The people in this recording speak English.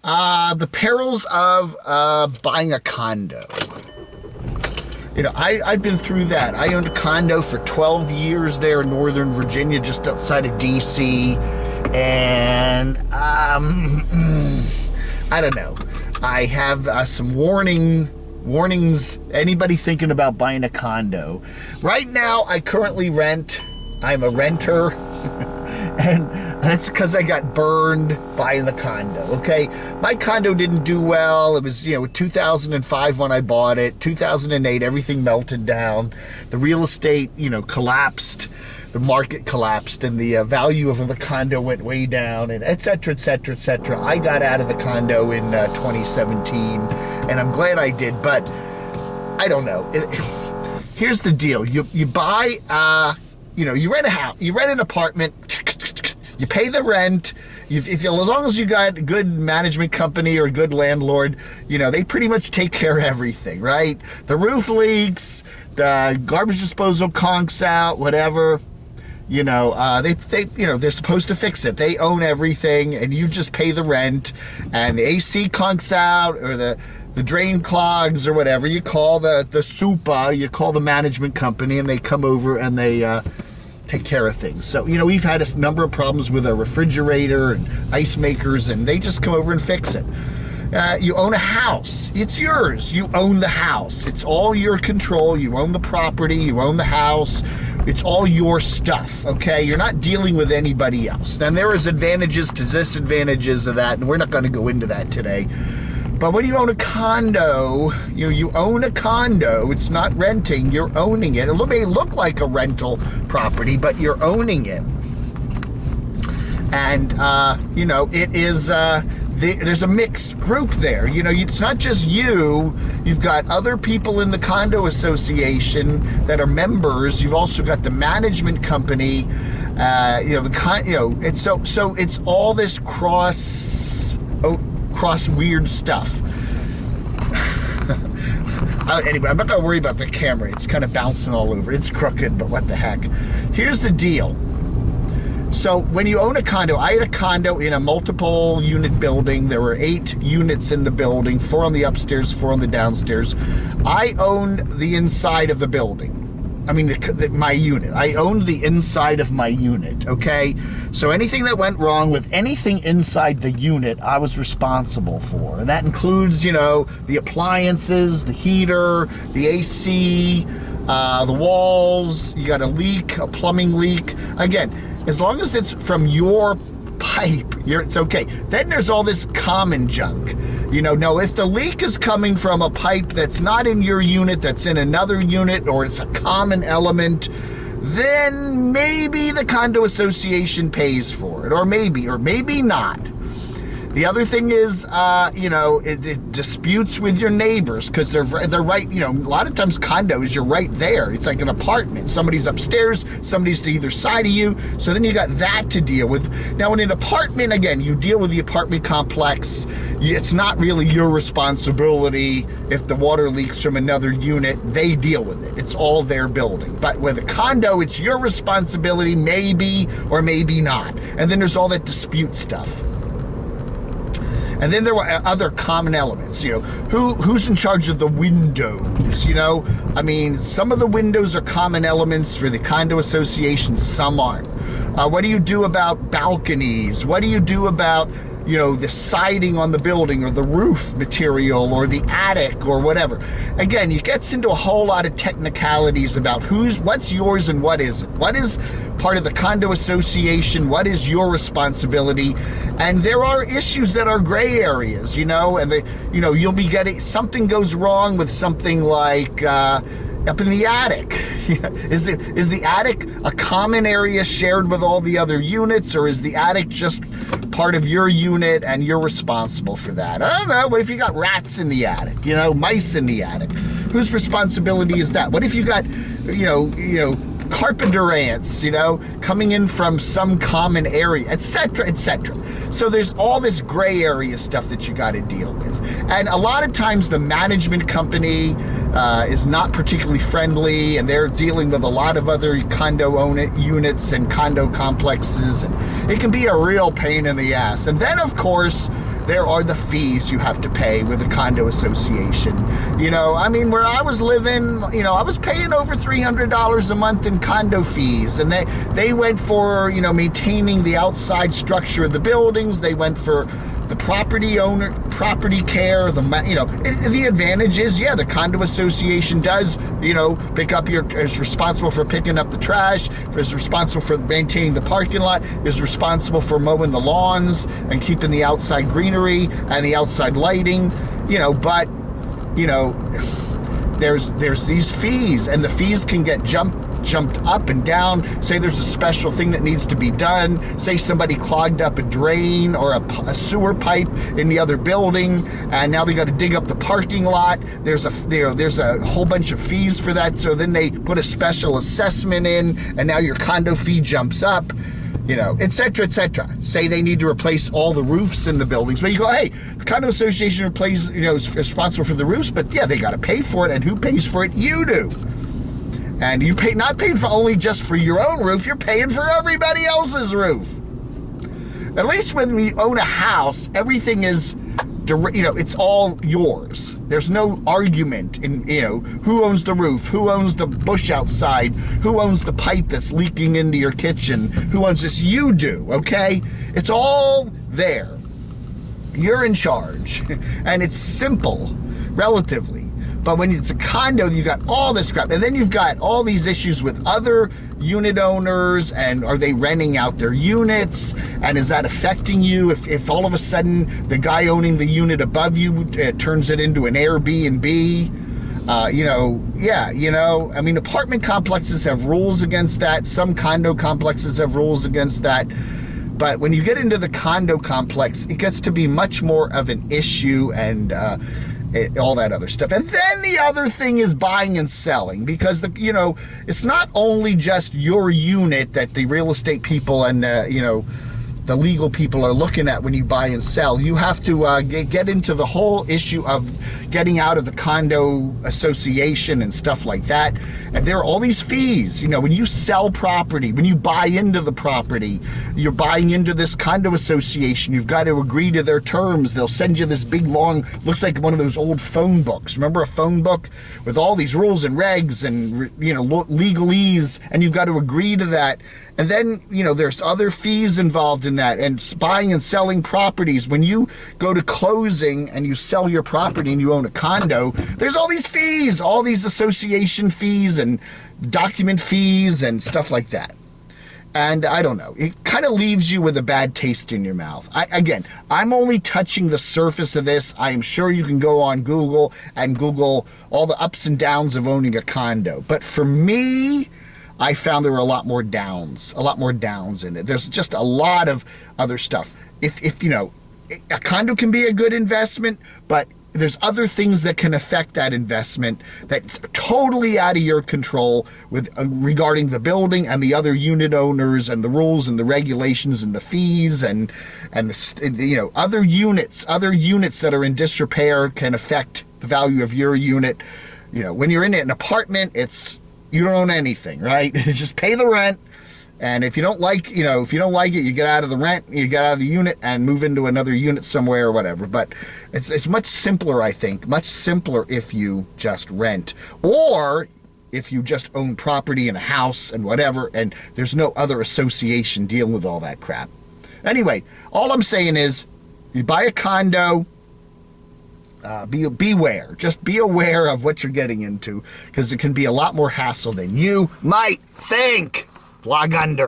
The perils of buying a condo. I've been through that. I owned a condo for 12 years there in Northern Virginia, just outside of D.C. And I don't know. I have some warnings. Anybody thinking about buying a condo? Right now, I currently rent. I'm a renter. And that's because I got burned buying the condo, okay? My condo didn't do well. It was, 2005 when I bought it. 2008, everything melted down. The real estate, collapsed. The market collapsed, and the value of the condo went way down, and et cetera, et cetera, et cetera. I got out of the condo in 2017, and I'm glad I did, but I don't know. Here's the deal. You buy, you rent a house. You rent an apartment. You pay the rent. As long as you got a good management company or a good landlord, they pretty much take care of everything, right? The roof leaks, the garbage disposal conks out, whatever. They're supposed to fix it. They own everything, and you just pay the rent. And the AC conks out, or the drain clogs, or whatever. You call the SUPA. You call the management company, and they come over and they take care of things. So, we've had a number of problems with a refrigerator and ice makers, and they just come over and fix it. You own a house. It's yours. You own the house. It's all your control. You own the property. You own the house. It's all your stuff, okay? You're not dealing with anybody else. And there is advantages to disadvantages of that, and we're not going to go into that today. But when you own a condo, you own a condo. It's not renting. You're owning it. It may look like a rental property, but you're owning it. And, it is... there's a mixed group there. It's not just you. You've got other people in the condo association that are members. You've also got the management company. It's so it's all this cross weird stuff. Anyway, I'm not gonna worry about the camera. It's kind of bouncing all over. It's crooked, but what the heck? Here's the deal. So when you own a condo, I had a condo in a multiple unit building. There were 8 units in the building, 4 on the upstairs, 4 on the downstairs. I owned the inside of the building. My unit. I owned the inside of my unit, okay? So anything that went wrong with anything inside the unit, I was responsible for. And that includes, the appliances, the heater, the AC, the walls. You got a leak, a plumbing leak. Again, as long as it's from your pipe, it's okay. Then there's all this common junk. No, if the leak is coming from a pipe that's not in your unit, that's in another unit, or it's a common element, then maybe the condo association pays for it, or maybe not. The other thing is, it disputes with your neighbors because they're right. A lot of times condos, you're right there. It's like an apartment. Somebody's upstairs, somebody's to either side of you. So then you got that to deal with. Now, in an apartment, again, you deal with the apartment complex. It's not really your responsibility if the water leaks from another unit. They deal with it. It's all their building. But with a condo, it's your responsibility, maybe or maybe not. And then there's all that dispute stuff. And then there were other common elements, who's in charge of the windows, some of the windows are common elements for the condo association, some aren't. What do you do about balconies? What do you do about, the siding on the building or the roof material or the attic or whatever? Again, it gets into a whole lot of technicalities about what's yours and what isn't. What is part of the condo association? What is your responsibility? And there are issues that are gray areas, and you'll be getting, something goes wrong with something like, up in the attic. Is the attic a common area shared with all the other units, or is the attic just part of your unit and you're responsible for that? I don't know. What if you got rats in the attic, mice in the attic? Whose responsibility is that? What if you got, carpenter ants, coming in from some common area, etc., etc. So there's all this gray area stuff that you got to deal with. And a lot of times the management company is not particularly friendly, and they're dealing with a lot of other condo units and condo complexes, and it can be a real pain in the ass. And then, of course, there are the fees you have to pay with a condo association. You know, I mean, where I was living, you know, I was paying over $300 a month in condo fees, and they went for, you know, maintaining the outside structure of the buildings. They went for the property owner, property care, you know, the advantage is, yeah, the condo association does, you know, is responsible for picking up the trash, is responsible for maintaining the parking lot, is responsible for mowing the lawns and keeping the outside greenery and the outside lighting, you know, but, you know, there's these fees, and the fees can get jumped up and down. Say there's a special thing that needs to be done. Say somebody clogged up a drain or a sewer pipe in the other building, and now they got to dig up the parking lot. There's a whole bunch of fees for that. So then they put a special assessment in, and now your condo fee jumps up. You know, et cetera, et cetera. Say they need to replace all the roofs in the buildings, but you go, hey, the condo association is responsible for the roofs, but yeah, they got to pay for it, and who pays for it? You do. And you not paying for only just for your own roof, you're paying for everybody else's roof. At least when we own a house, everything is, you know, it's all yours. There's no argument in, you know, who owns the roof, who owns the bush outside, who owns the pipe that's leaking into your kitchen, who owns this? You do, okay? It's all there. You're in charge. And it's simple, relatively. But when it's a condo, you got all this crap. And then you've got all these issues with other unit owners, and are they renting out their units? And is that affecting you? If all of a sudden the guy owning the unit above you turns it into an Airbnb, you know, yeah, you know, I mean, apartment complexes have rules against that. Some condo complexes have rules against that. But when you get into the condo complex, it gets to be much more of an issue, and all that other stuff. And then the other thing is buying and selling, because you know, it's not only just your unit that the real estate people and you know, the legal people are looking at when you buy and sell. You have to get into the whole issue of getting out of the condo association and stuff like that. And there are all these fees. You know, when you sell property, when you buy into the property, you're buying into this condo association. You've got to agree to their terms. They'll send you this big, long, looks like one of those old phone books. Remember a phone book with all these rules and regs and, you know, legalese, and you've got to agree to that. And then, you know, there's other fees involved in that, and buying and selling properties. When you go to closing and you sell your property and you own a condo, there's all these fees, all these association fees and document fees and stuff like that. And I don't know, it kind of leaves you with a bad taste in your mouth. Again, I'm only touching the surface of this. I am sure you can go on Google and Google all the ups and downs of owning a condo. But for me, I found there were a lot more downs in it. There's just a lot of other stuff. If you know, a condo can be a good investment, but there's other things that can affect that investment that's totally out of your control with regarding the building and the other unit owners and the rules and the regulations and the fees and the, you know, other units that are in disrepair can affect the value of your unit. You know, when you're in an apartment, you don't own anything, right? Just pay the rent. And if you don't like, you know, if you don't like it, you get out of the rent, you get out of the unit and move into another unit somewhere or whatever. But it's much simpler, I think, much simpler if you just rent, or if you just own property in a house and whatever, and there's no other association dealing with all that crap. Anyway, all I'm saying is, you buy a condo, beware. Just be aware of what you're getting into, because it can be a lot more hassle than you might think. Flag under.